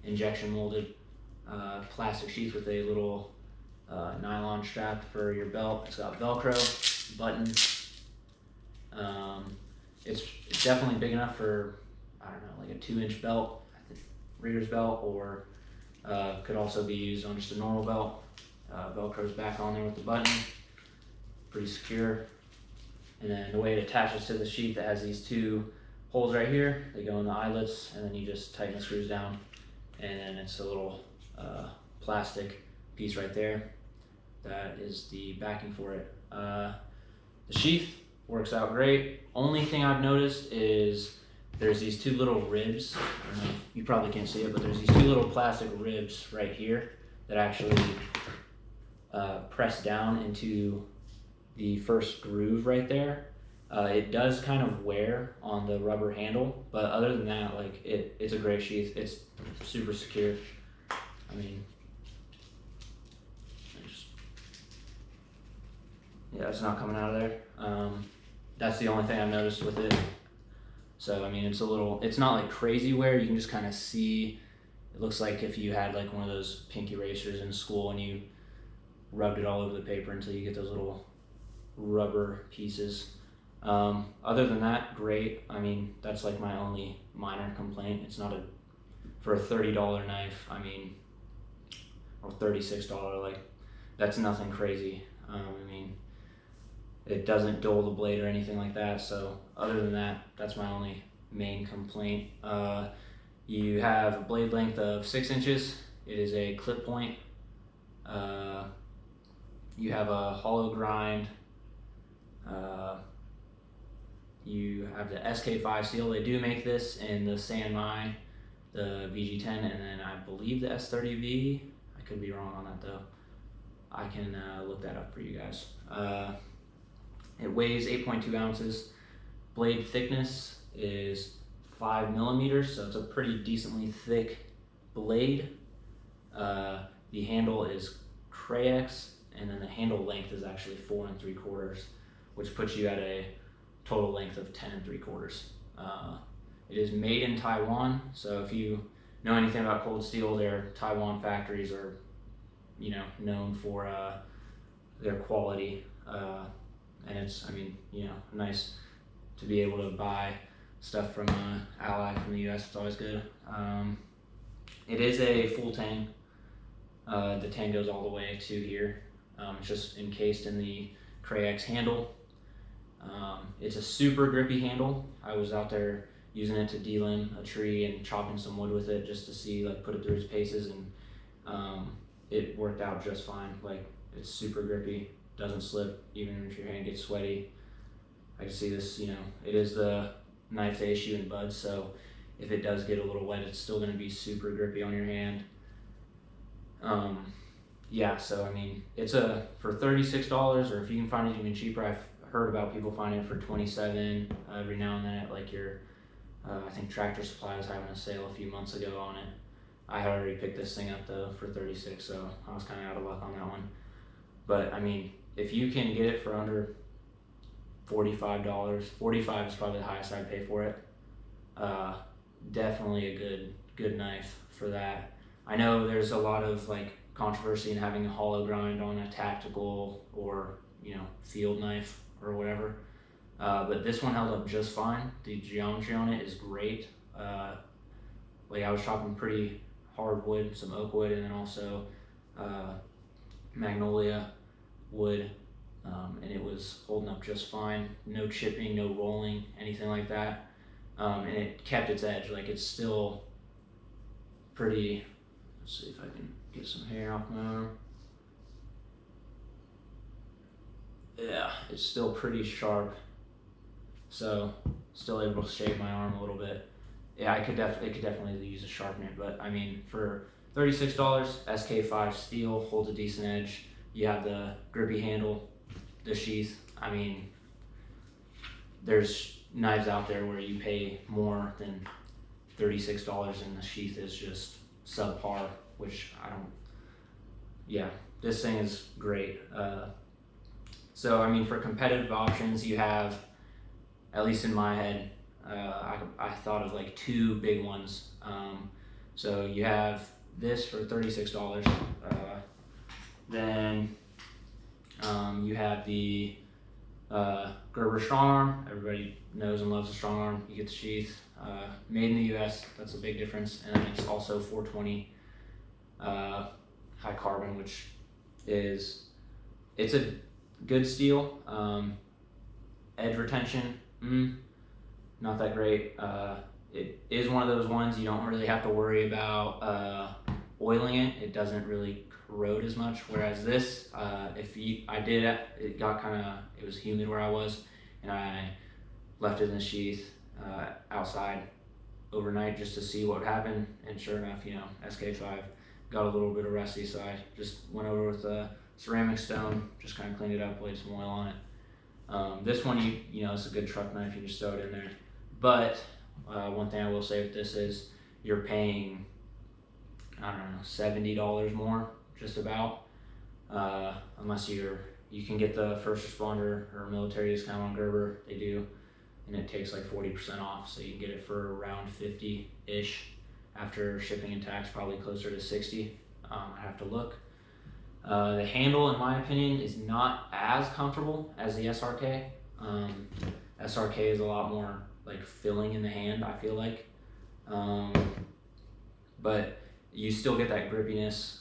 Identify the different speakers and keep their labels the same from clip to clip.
Speaker 1: injection molded plastic sheath with a little nylon strap for your belt. It's got Velcro, button. It's definitely big enough for, I don't know, like a 2-inch belt, reader's belt, or could also be used on just a normal belt. Velcro's back on there with the button, pretty secure. And then the way it attaches to the sheath, it has these 2 holes right here. They go in the eyelets, and then you just tighten the screws down, and then it's a little plastic piece right there. That is the backing for it. The sheath works out great. Only thing I've noticed is there's these 2 little ribs. I don't know, you probably can't see it, but there's these 2 little plastic ribs right here that actually press down into the first groove right there. It does kind of wear on the rubber handle, but other than that, like it's a great sheath. It's super secure. I mean, yeah, it's not coming out of there. That's the only thing I've noticed with it. So I mean, it's not like crazy wear. You can just kind of see. It looks like if you had like one of those pink erasers in school and you rubbed it all over the paper until you get those little rubber pieces. Other than that, great. I mean, that's like my only minor complaint. It's not for a $30 knife, I mean, or $36, like that's nothing crazy. I mean, it doesn't dull the blade or anything like that. So other than that, that's my only main complaint. You have a blade length of 6 inches. It is a clip point. You have a hollow grind. You have the SK5 steel. They do make this in the Sanmai, the VG10, and then I believe the S30V. I could be wrong on that though. I can look that up for you guys. It weighs 8.2 ounces. Blade thickness is 5 millimeters, so it's a pretty decently thick blade. The handle is Crayex, and then the handle length is actually 4 3/4, which puts you at a total length of 10 3/4. It is made in Taiwan, so if you know anything about cold steel, their Taiwan factories are, you know, known for their quality, and it's, I mean, you know, nice to be able to buy stuff from ally from the US. It's always good. It is a full tang. The tang goes all the way to here. It's just encased in the Crayex handle. It's a super grippy handle. I was out there using it to delimb a tree and chopping some wood with it just to see, like, put it through its paces, and it worked out just fine. Like, it's super grippy, doesn't slip even if your hand gets sweaty. I can see this, you know, it is the knife they issue in buds, so if it does get a little wet, it's still going to be super grippy on your hand. Yeah, so I mean, it's for $36, or if you can find it even cheaper. I've heard about people finding it for $27 every now and then at like your, I think Tractor Supply was having a sale a few months ago on it. I had already picked this thing up though for $36, so I was kind of out of luck on that one. But I mean, if you can get it for under $45, $45 is probably the highest I'd pay for it. Definitely a good knife for that. I know there's a lot of like controversy in having a hollow grind on a tactical or, you know, field knife or whatever, but this one held up just fine. The geometry on it is great. Like, I was chopping pretty hard wood, some oak wood, and then also magnolia wood, and it was holding up just fine. No chipping, no rolling, anything like that, and it kept its edge. Like, it's still pretty. Let's see if I can get some hair off my arm. Yeah, it's still pretty sharp, so still able to shave my arm a little bit. Yeah, it could definitely use a sharpener, but I mean, for $36, SK5 steel holds a decent edge. You have the grippy handle, the sheath. I mean, there's knives out there where you pay more than $36 and the sheath is just subpar, which I don't. Yeah, this thing is great. So I mean, for competitive options, you have, at least in my head, I thought of like 2 big ones. So you have this for $36. Then you have the Gerber strong arm. Everybody knows and loves the strong arm. You get the sheath, made in the U.S. That's a big difference. And then it's also 420 high carbon, which is, it's a good steel. Edge retention, not that great. It is one of those ones you don't really have to worry about oiling it. It doesn't really corrode as much. Whereas this, it got it was humid where I was, and I left it in the sheath outside overnight just to see what would happen. And sure enough, SK5 got a little bit of rusty, so I just went over with a ceramic stone, just kind of cleaned it up, laid some oil on it. This one, it's a good truck knife, you just throw it in there. But one thing I will say with this is you're paying, I don't know, $70 more, just about, unless you can get the first responder or military discount on Gerber. They do, and it takes like 40% off, so you can get it for around 50-ish after shipping and tax, probably closer to 60. I have to look. The handle, in my opinion, is not as comfortable as the SRK. SRK is a lot more like filling in the hand, I feel like. But you still get that grippiness.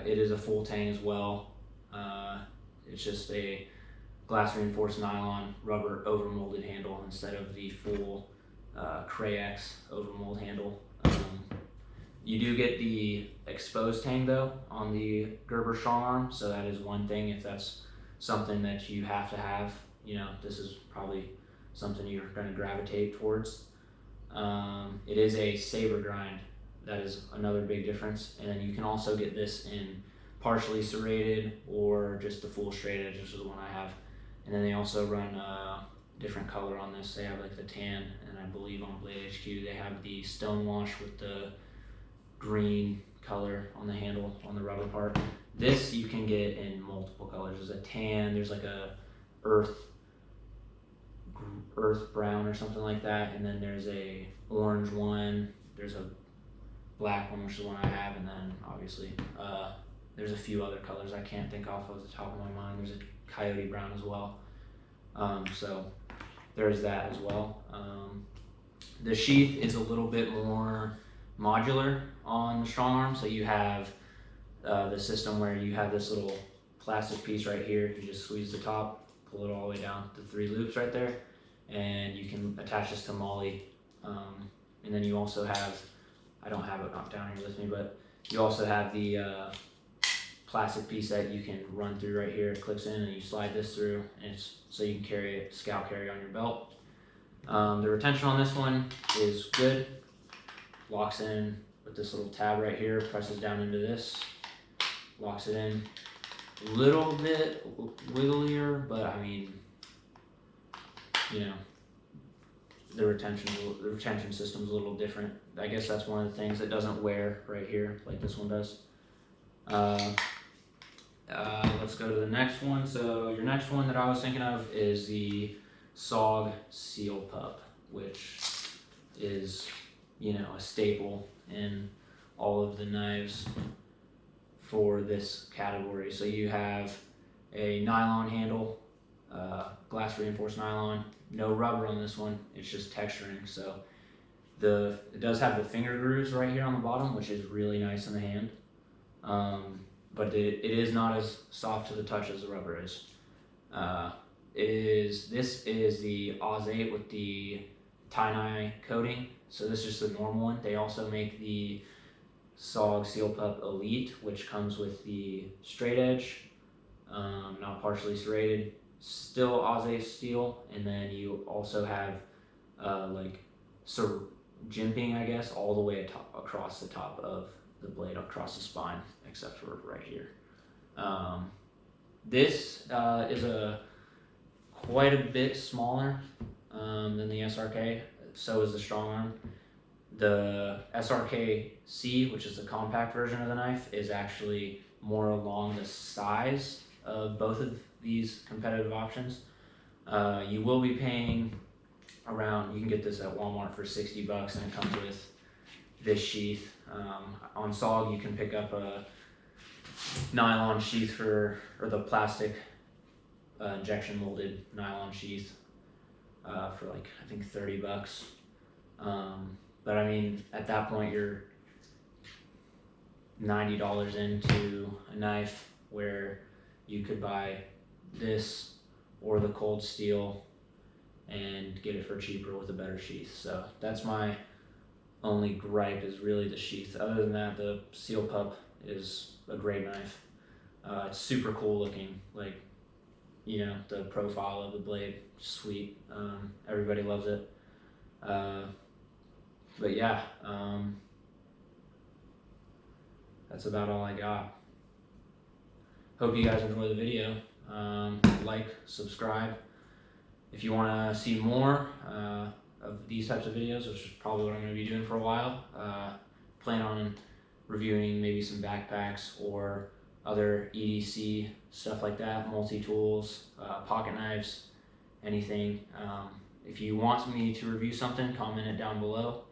Speaker 1: It is a full tang as well. It's just a glass reinforced nylon rubber overmolded handle instead of the full Cray-X overmold handle. You do get the exposed tang though on the Gerber strong arm, so that is one thing. If that's something that you have to have, this is probably something you're going to gravitate towards. It is a saber grind. That is another big difference. And then you can also get this in partially serrated or just the full straight edge, which is the one I have. And then they also run a different color on this. They have like the tan, and I believe on Blade HQ they have the stonewash with the green color on the handle on the rubber part. This you can get in multiple colors. There's a tan, there's like a earth brown or something like that, and then there's a orange one, there's a black one, which is the one I have, and then obviously there's a few other colors I can't think off of the top of my mind. There's a coyote brown as well. So there's that as well. The sheath is a little bit more modular on the strong arm, so you have the system where you have this little plastic piece right here. You just squeeze the top, pull it all the way down to 3 loops right there, and you can attach this to MOLLE. And then you also have, I don't have it knocked down here with me, but you also have the plastic piece that you can run through right here. It clicks in and you slide this through, and it's so you can carry it, scout carry on your belt. The retention on this one is good. Locks in with this little tab right here, presses down into this, locks it in. A little bit wigglier, but I mean, the retention system is a little different. I guess that's one of the things that doesn't wear right here like this one does. Let's go to the next one. So your next one that I was thinking of is the SOG Seal Pup, which is, a staple in all of the knives for this category. So you have a nylon handle, glass reinforced nylon, no rubber on this one, it's just texturing. So it does have the finger grooves right here on the bottom, which is really nice in the hand. But it is not as soft to the touch as the rubber is. This is the Oz 8 with the tie-dye coating. So this is just the normal one. They also make the SOG Seal Pup Elite, which comes with the straight edge, not partially serrated, still Oz 8 steel, and then you also have jimping, I guess, all the way across the top of the blade, across the spine, except for right here. This is quite a bit smaller than the SRK. So is the strong arm. The SRK C, which is the compact version of the knife, is actually more along the size of both of these competitive options. You will be paying around, you can get this at Walmart for $60, and it comes with this sheath. On SOG, you can pick up a nylon sheath or the plastic injection molded nylon sheath for like, I think, $30. But I mean, at that point, you're $90 into a knife where you could buy this or the cold steel and get it for cheaper with a better sheath. So that's my only gripe, is really the sheath. Other than that, the Seal Pup is a great knife. It's super cool looking, like, you know, the profile of the blade, sweet. Everybody loves it. But yeah, that's about all I got. Hope you guys enjoy the video. Like, subscribe. If you want to see more of these types of videos, which is probably what I'm going to be doing for a while, plan on reviewing maybe some backpacks or other EDC stuff like that, multi-tools, pocket knives, anything. If you want me to review something, comment it down below.